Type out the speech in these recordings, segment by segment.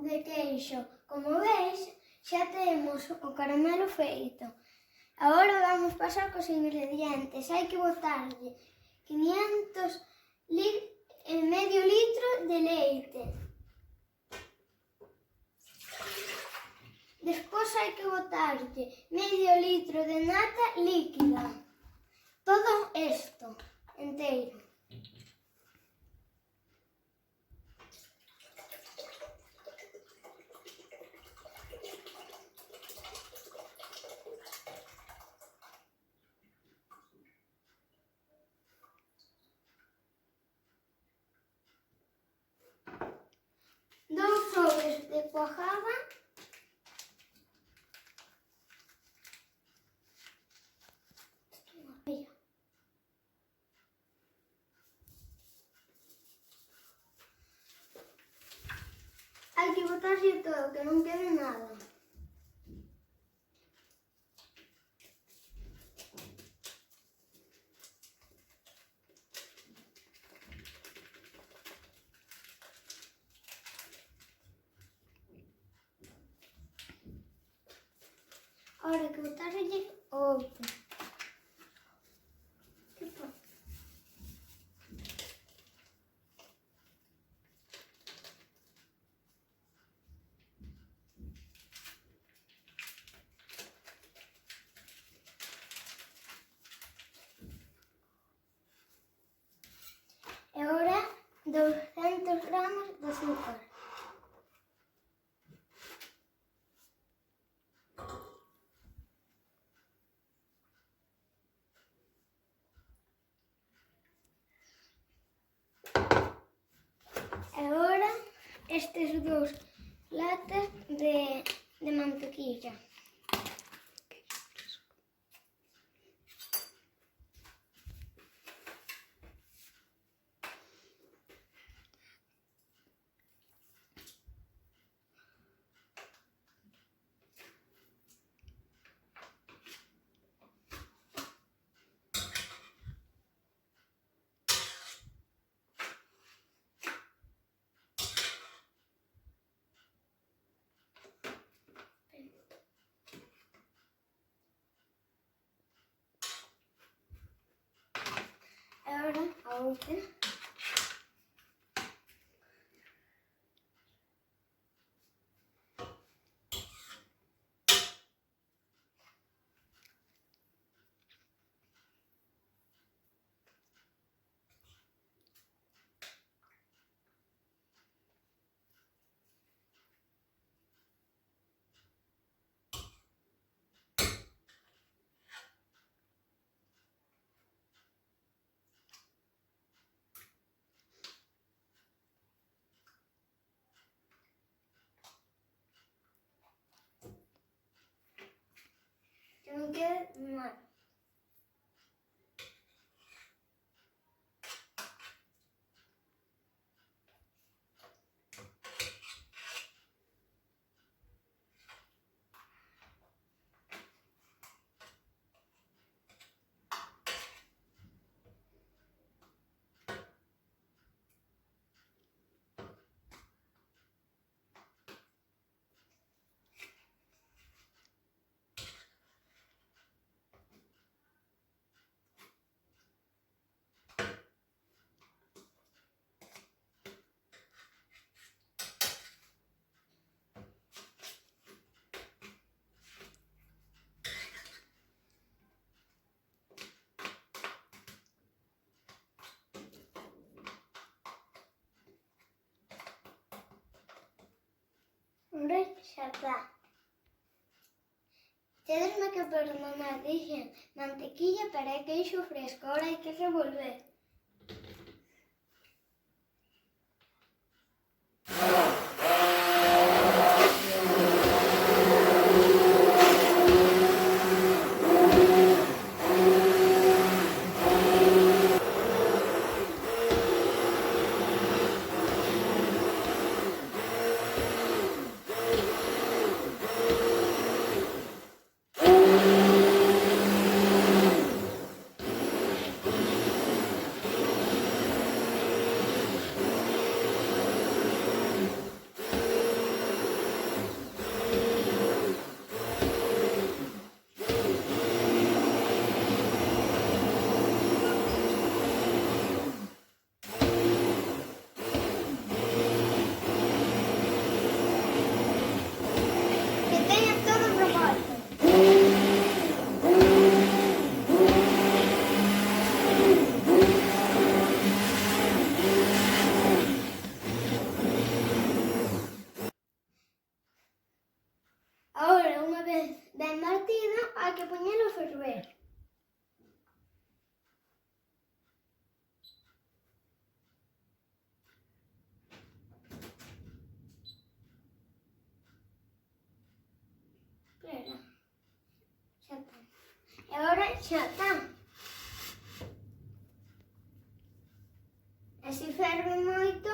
de queixo. Como veis, xa temos o caramelo feito. Agora vamos pasar cos ingredientes. Hai que botarlle 500 medio litro de leite. Despois hai que botarlle medio litro de nata líquida. Todo isto enteiro. Dous sobres de cuajada. Hai que botarse todo, que non quede nada. Agora hai que botarlle o outro. E agora 200 gramos de azúcar. E agora estes dous latas de mantequilla. E agora a outra. Que non quede mal. Hombre, xa está. Tedesme que perdonar, dixen mantequilla, pero é queixo fresco. Agora hai que revolver. que poñelo a ferver. Espera, xa está. E agora xa está. E se ferve moito,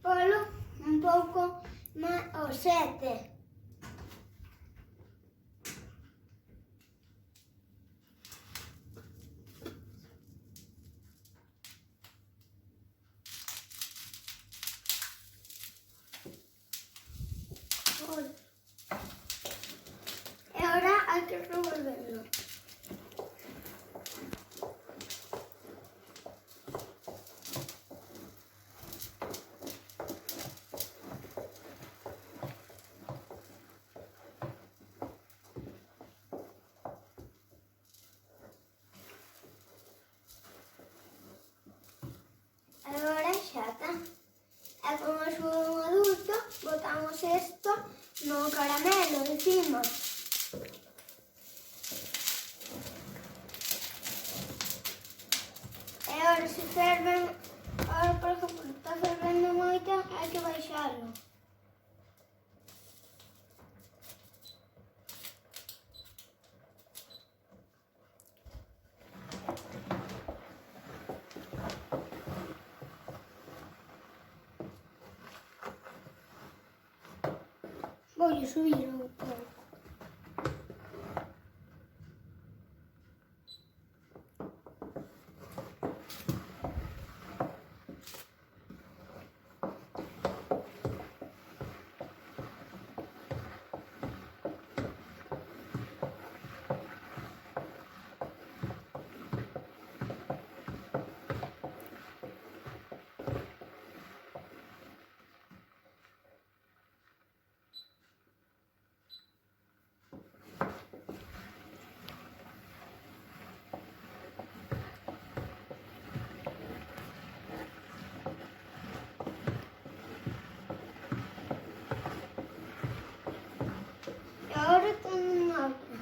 polo un pouco ao 7. E agora hai que revolverlo. Agora xa está. E como é un adulto, botamos isto no caramelo encima. E agora se ferven, agora por exemplo está fervendo moito, hai que baixalo. Vou subir un pouco. E agora teño outra.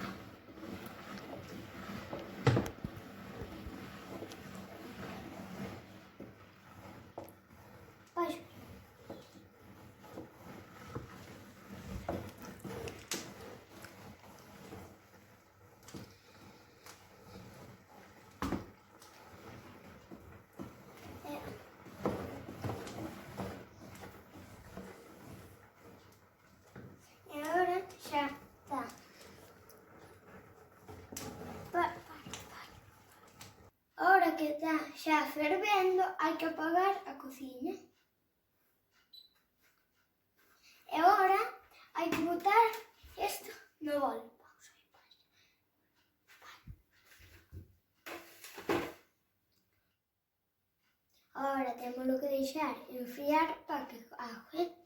Baixo. E agora xa está. Ahora que está xa fervendo, hai que apagar a cociña. E agora hai que botar isto no bol. Agora temos que deixar enfriar para que aje.